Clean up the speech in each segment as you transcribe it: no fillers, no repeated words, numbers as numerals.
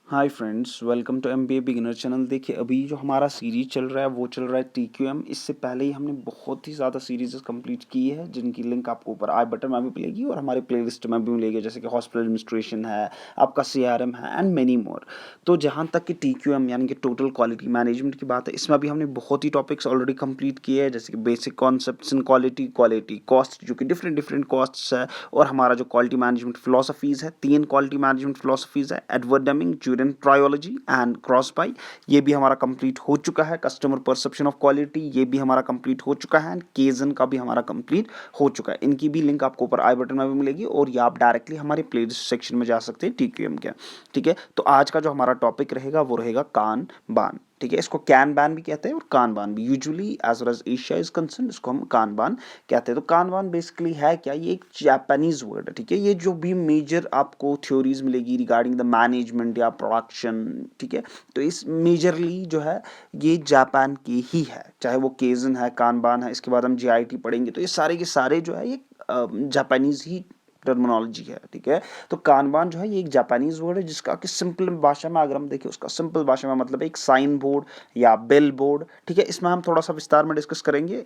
Hi friends, welcome to MBA beginner channel. देखिए, अभी जो हमारा सीरीज चल रहा है वो चल रहा है टीक्यूएम। इससे पहले ही हमने बहुत ही ज़्यादा सीरीज कंप्लीट की है, जिनकी लिंक आपको ऊपर आई बटन में भी मिलेगी और हमारे प्लेलिस्ट में भी मिलेगी, जैसे कि हॉस्पिटल एडमिनिस्ट्रेशन है, आपका सीआरएम है एंड मेनी मोर। तो जहाँ तक कि टीक्यूएम यानी कि टोटल क्वालिटी मैनेजमेंट की बात है, इसमें अभी हमने बहुत ही टॉपिक्स ऑलरेडी कंप्लीट किए हैं, जैसे कि basic concepts in quality, quality cost, जो कि डिफरेंट डिफरेंट कॉस्ट्स है, और हमारा जो क्वालिटी मैनेजमेंट फिलोसफीज़ है, 3 क्वालिटी मैनेजमेंट फिलोसफीज़ है, Edward Deming, Juran trilogy and Crosby, ये भी हमारा कंप्लीट हो चुका है। कस्टमर परसेप्शन ऑफ क्वालिटी, ये भी हमारा कंप्लीट हो चुका है एंड केजन का भी हमारा कंप्लीट हो चुका है। इनकी भी लिंक आपको ऊपर आई बटन में भी मिलेगी और ये आप डायरेक्टली हमारे प्लेलिस्ट सेक्शन में जा सकते हैं टीक्यूएम के। ठीक है, तो आज का जो हमारा टॉपिक रहेगा वो रहेगा कान बान। ठीक है, इसको कैन बैन भी कहते हैं और कान बान भी। Usually as well as Asia is concern, इसको हम कान बान कहते हैं। तो कान बान बेसिकली है क्या? ये एक जापानीज वर्ड है। ठीक है, ये जो भी मेजर आपको थ्योरीज मिलेगी रिगार्डिंग द मैनेजमेंट या प्रोडक्शन, ठीक है, तो इस मेजरली जो है ये जापान की ही है। चाहे वो केजन है, कान बान है, इसके बाद हम जीआईटी पढ़ेंगे, तो ये सारे के सारे जो है ये जापानीज ही टर्मिनोलॉजी है। ठीक है, तो कानबान जो है ये एक जापानीज वर्ड है, जिसका कि सिंपल भाषा में अगर हम देखें, उसका सिंपल भाषा में मतलब एक साइन बोर्ड या बेल बोर्ड। ठीक है, इसमें हम थोड़ा सा विस्तार में डिस्कस करेंगे,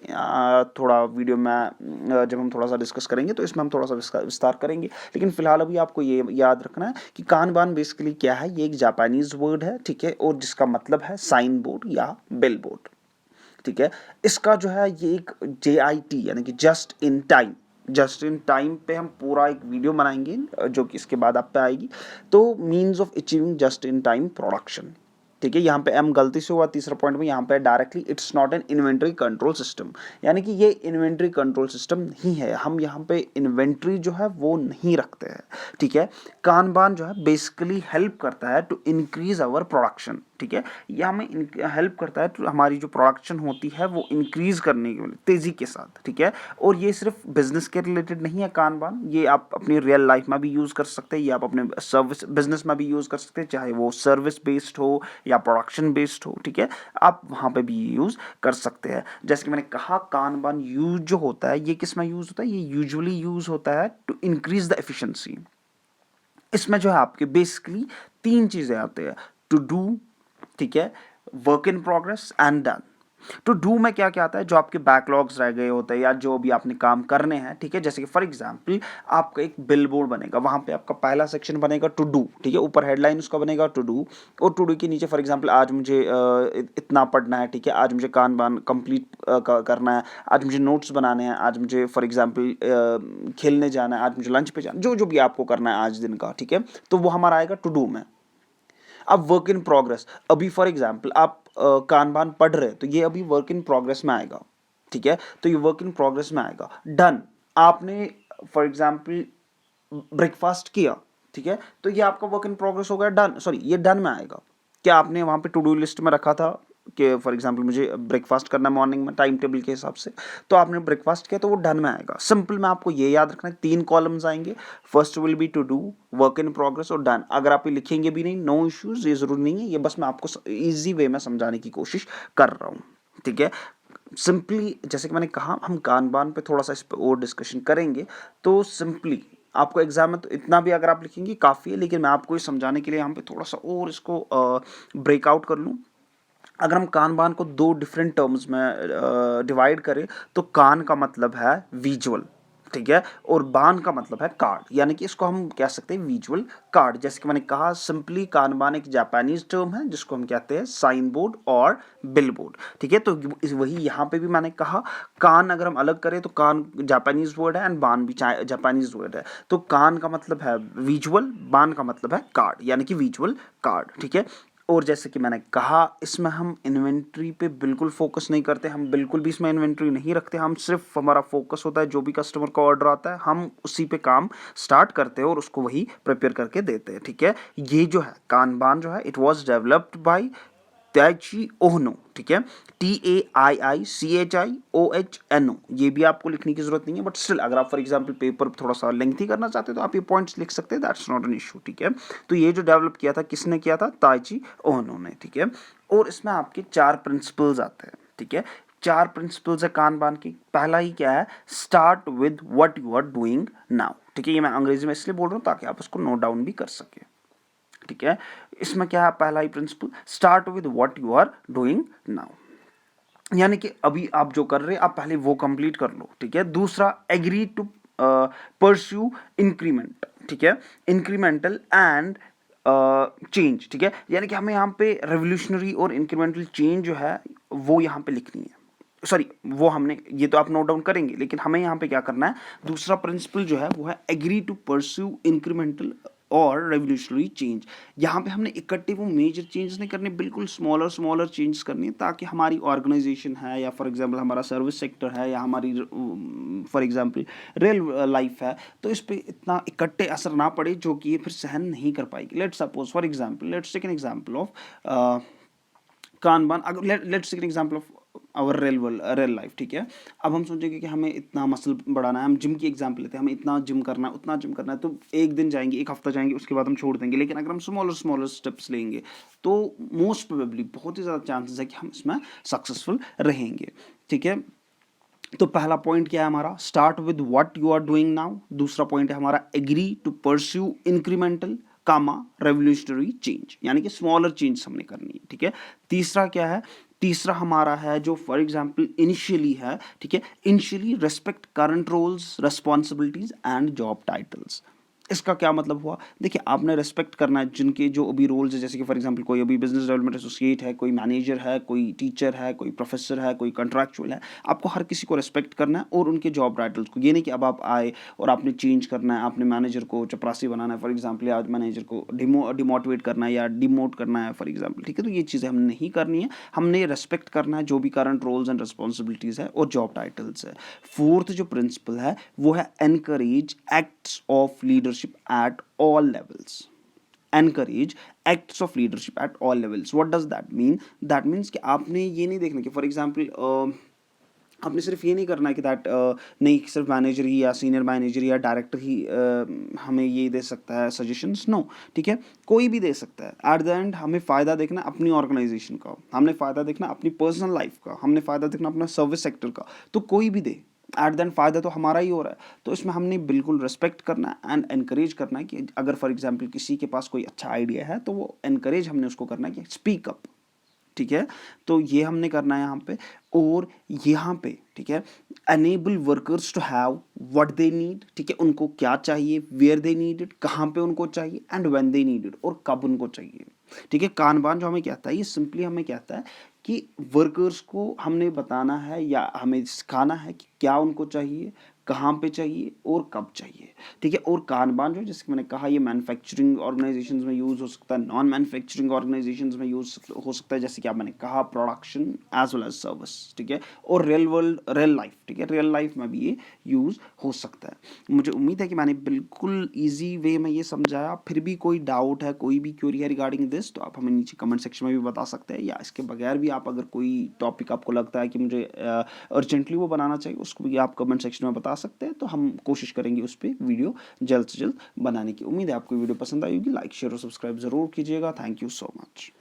थोड़ा वीडियो में जब हम थोड़ा सा डिस्कस करेंगे तो इसमें हम थोड़ा सा विस्तार करेंगे। लेकिन फिलहाल अभी आपको ये याद रखना है कि कानबान बेसिकली क्या है, ये एक जापानीज वर्ड है। ठीक है, और जिसका मतलब है साइन बोर्ड या बेल बोर्ड। ठीक है, इसका जो है ये एक JIT यानी कि जस्ट इन टाइम पे हम पूरा एक वीडियो बनाएंगे, जो कि इसके बाद आप पे आएगी। तो means of achieving just in time production. ठीक है, यहाँ पे एम गलती से हुआ तीसरा पॉइंट में, यहाँ पे directly it's not an inventory control system, यानी कि ये इन्वेंट्री कंट्रोल सिस्टम नहीं है। हम यहाँ पे इन्वेंट्री जो है वो नहीं रखते हैं। ठीक है, कानबान जो है बेसिकली हेल्प करता है टू इंक्रीज आवर प्रोडक्शन। ठीक है, यह हमें हेल्प करता है तो हमारी जो प्रोडक्शन होती है वो इंक्रीज करने के लिए तेजी के साथ। ठीक है, और ये सिर्फ बिजनेस के रिलेटेड नहीं है कानबान, ये आप अपनी रियल लाइफ में भी यूज कर सकते हैं, ये आप अपने सर्विस बिजनेस में भी यूज कर सकते हैं, चाहे वो सर्विस बेस्ड हो या प्रोडक्शन बेस्ड हो। ठीक है, आप वहां पे भी यूज कर सकते हैं। जैसे कि मैंने कहा, कानबान यूज जो होता है ये किस में यूज होता है? ये यूजुअली यूज होता है टू इंक्रीज द एफिशिएंसी। इसमें जो है आपके बेसिकली 3 चीजें आते हैं, टू डू, ठीक है, work in progress and done. To do में क्या क्या आता है? जो आपके बैकलॉग्स रह गए होते हैं या जो भी आपने काम करने हैं। ठीक है, जैसे कि फॉर एग्जांपल आपका एक बिल बोर्ड बनेगा, वहां पे आपका पहला सेक्शन बनेगा टू डू। ठीक है, ऊपर हेडलाइन उसका बनेगा टू डू, और टू डू के नीचे फॉर एग्जांपल आज मुझे इतना पढ़ना है। ठीक है, आज मुझे कान बान कंप्लीट करना है, आज मुझे नोट्स बनाने हैं, आज मुझे फॉर एग्जांपल खेलने जाना है, आज मुझे लंच पे जाना, जो जो भी आपको करना है आज दिन का। ठीक है, तो वो हमारा आएगा टू डू में। अब वर्क इन प्रोग्रेस, अभी फॉर एग्जाम्पल आप कानबान पढ़ रहे हैं, तो ये अभी वर्क इन प्रोग्रेस में आएगा। ठीक है, तो ये वर्क इन प्रोग्रेस में आएगा। डन, आपने फॉर एग्जाम्पल ब्रेकफास्ट किया। ठीक है, तो ये आपका वर्क इन प्रोग्रेस हो गया, डन, सॉरी ये डन में आएगा। क्या आपने वहां पे टू डू लिस्ट में रखा था कि फॉर एग्जांपल मुझे ब्रेकफास्ट करना मॉर्निंग में टाइम टेबल के हिसाब से, तो आपने ब्रेकफास्ट किया तो वो डन में आएगा। सिंपल में आपको ये याद रखना है, 3 कॉलम्स आएंगे, first will be to do, work in progress और डन। अगर आप ये लिखेंगे भी नहीं, नो इश्यूज, ये जरूरी नहीं है, ये बस मैं आपको इजी वे में समझाने की कोशिश कर रहा हूँ। ठीक है, सिंपली जैसे कि मैंने कहा, हम कानबान पे थोड़ा सा इस पर और डिस्कशन करेंगे। तो सिंपली आपको एग्जाम में तो इतना भी अगर आप लिखेंगे काफ़ी है, लेकिन मैं आपको ये समझाने के लिए यहाँ पे थोड़ा सा और इसको ब्रेकआउट कर लूँ। अगर हम कान बान को 2 डिफरेंट टर्म्स में डिवाइड करें, तो कान का मतलब है विजुअल। ठीक है, और बान का मतलब है कार्ड, यानी कि इसको हम कह सकते हैं विजुअल कार्ड। जैसे कि मैंने कहा, सिंपली कानबान एक जापानीज टर्म है जिसको हम कहते हैं साइन बोर्ड और बिल बोर्ड। ठीक है, तो वही यहाँ पे भी मैंने कहा, कान अगर हम अलग करें तो कान जापानीज वर्ड है एंड बान भी जापानीज वर्ड है। तो कान का मतलब है विजुअल, बान का मतलब है कार्ड, यानी कि विजुअल कार्ड। ठीक है, और जैसे कि मैंने कहा, इसमें हम इन्वेंट्री पे बिल्कुल फोकस नहीं करते, हम बिल्कुल भी इसमें इन्वेंट्री नहीं रखते। हम सिर्फ, हमारा फोकस होता है जो भी कस्टमर का ऑर्डर आता है हम उसी पे काम स्टार्ट करते हैं और उसको वही प्रिपेयर करके देते हैं। ठीक है, ये जो है कानबान जो है, it was developed by Taiichi Ohno. ठीक है, TAIICHIOHNO, ये भी आपको लिखने की जरूरत नहीं है, बट स्टिल अगर आप फॉर एग्जांपल पेपर थोड़ा सा लेंथी करना चाहते हैं तो आप ये पॉइंट्स लिख सकते हैं, दैट्स नॉट एन इशू। ठीक है, तो ये जो डेवलप किया था, किसने किया था? ताइची ओहनो ने। ठीक है, और इसमें आपके 4 प्रिंसिपल्स आते हैं। ठीक है, 4 प्रिंसिपल्स है कानबान की। पहला ही क्या है? Start with what you are doing now. ठीक है, ये मैं अंग्रेजी में इसलिए बोल रहा हूँ ताकि आप उसको नोट डाउन भी कर सके। ठीक है। इसमें क्या है, पहला ही principle, start with what you are doing now, यानी कि अभी आप जो कर रहे हैं आप पहले वो कंप्लीट कर लो, ठीक है। दूसरा, एग्री टू परस्यू इंक्रीमेंट, ठीक है, इंक्रीमेंटल एंड चेंज, ठीक है, यानी कि हमें यहाँ पे रेवोल्यूशनरी और इंक्रीमेंटल चेंज जो है वो यहाँ पे लिखनी है, सॉरी वो हमने, ये तो आप नोट डाउन करेंगे, लेकिन हमें यहाँ पे क्या करना है, दूसरा प्रिंसिपल जो है वो है एग्री टू परस्यू इंक्रीमेंटल और रेवोल्यूशनरी चेंज। यहाँ पे हमने इकट्ठे वो मेजर चेंजेस नहीं करने, बिल्कुल स्मॉलर स्मॉलर चेंजेस करनी है, ताकि हमारी ऑर्गेनाइजेशन है या फॉर एग्जांपल हमारा सर्विस सेक्टर है या हमारी फॉर एग्जांपल रेल लाइफ है, तो इस पर इतना इकट्ठे असर ना पड़े जो कि ये फिर सहन नहीं कर पाएगी। Let's suppose for example, let's take an example of Kanban, अगर let's take an example of our rail life, ठीक है। अब हम सोचेंगे कि हमें इतना मसल बढ़ाना है, हम जिम की एग्जांपल लेते हैं, हमें इतना जिम करना है, उतना जिम करना है, तो एक दिन जाएंगे, एक हफ्ता जाएंगे, उसके बाद हम छोड़ देंगे। लेकिन अगर हम स्मॉलर स्मॉलर स्टेप्स लेंगे तो मोस्ट प्रोबेबली बहुत ही ज़्यादा चांसेस है कि हम इसमें सक्सेसफुल रहेंगे, ठीक है। तो पहला पॉइंट क्या है हमारा, start with what you are doing now. दूसरा पॉइंट है हमारा, agree to pursue incremental comma revolutionary change, यानी कि स्मॉलर चेंज हमने करनी है, ठीक है। तीसरा क्या है, तीसरा हमारा है जो फॉर एग्जांपल इनिशियली है, ठीक है, initially respect current roles, responsibilities and job titles. इसका क्या मतलब हुआ, देखिए आपने रेस्पेक्ट करना है जिनके जो अभी रोल्स है, जैसे कि फॉर एग्जांपल कोई अभी बिजनेस डेवलपमेंट एसोसिएट है, कोई मैनेजर है, कोई टीचर है, कोई प्रोफेसर है, कोई कॉन्ट्रैक्चुअल है, आपको हर किसी को रेस्पेक्ट करना है और उनके जॉब टाइटल्स को। ये नहीं कि अब आप आए और आपने चेंज करना है, आपने मैनेजर को चपरासी बनाना है फॉर एग्जाम्पल, या मैनेजर को डिमोटिवेट करना है या डिमोट करना है फॉर एग्जाम्पल, ठीक है। तो ये चीज़ें हमने नहीं करनी है, हमने रेस्पेक्ट करना है जो भी करंट रोल्स एंड रिस्पॉन्सिबिलिटीज़ है और जॉब टाइटल्स है। फोर्थ जो प्रिंसिपल है वो है encourage acts of leadership at all levels. Encourage acts of leadership at all levels. What does that mean? That means कि आपने ये नहीं देखना कि फॉर एग्जाम्पल आपने सिर्फ ये नहीं करना है कि दैट नहीं सिर्फ मैनेजर ही या सीनियर मैनेजर या डायरेक्टर ही हमें ये दे सकता है सजेशंस, नो, ठीक है, कोई भी दे सकता है। एट द एंड हमें फ़ायदा देखना अपनी ऑर्गेनाइजेशन का, हमने फ़ायदा देखना अपनी पर्सनल लाइफ का, हमने फ़ायदा देखना अपना सर्विस सेक्टर का, तो कोई भी दे, एट द एंड फ़ायदा तो हमारा ही हो रहा है। तो इसमें हमने बिल्कुल रिस्पेक्ट करना है एंड एनकरेज करना है कि अगर फॉर एग्जांपल किसी के पास कोई अच्छा आइडिया है तो वो एनकरेज हमने उसको करना है कि स्पीक अप, ठीक है। तो ये हमने करना है यहाँ पे, और यहाँ पे ठीक है, enable workers to have what they need, ठीक है, उनको क्या चाहिए, वेयर दे नीड इट, कहाँ पे उनको चाहिए, and when they need it, और कब उनको चाहिए, ठीक है। कानबान जो हमें कहता है, ये सिंपली हमें कहता है कि वर्कर्स को हमने बताना है या हमें सिखाना है कि क्या उनको चाहिए, कहाँ पे चाहिए और कब चाहिए, ठीक है। और कानबान जो जैसे मैंने कहा ये मैन्युफैक्चरिंग ऑर्गेनाइजेशंस में यूज़ हो सकता है, नॉन मैन्युफैक्चरिंग ऑर्गेनाइजेशंस में यूज़ हो सकता है, जैसे कि आप मैंने कहा production as well as service, ठीक है। और रेल लाइफ, ठीक है, रियल लाइफ में भी ये यूज़ हो सकता है। मुझे उम्मीद है कि मैंने बिल्कुल ईजी वे में ये समझाया। फिर भी कोई डाउट है, कोई भी क्वेरी है रिगार्डिंग दिस, तो आप हमें नीचे कमेंट सेक्शन में भी बता सकते हैं, या इसके बगैर भी आप अगर कोई टॉपिक आपको लगता है कि मुझे अर्जेंटली वो बनाना चाहिए, उसको भी आप कमेंट सेक्शन में बता सकते हैं। तो हम कोशिश करेंगे उस पर वीडियो जल्द से जल्द बनाने की। उम्मीद है आपको वीडियो पसंद आई होगी। लाइक शेयर और सब्सक्राइब जरूर कीजिएगा। Thank you so much.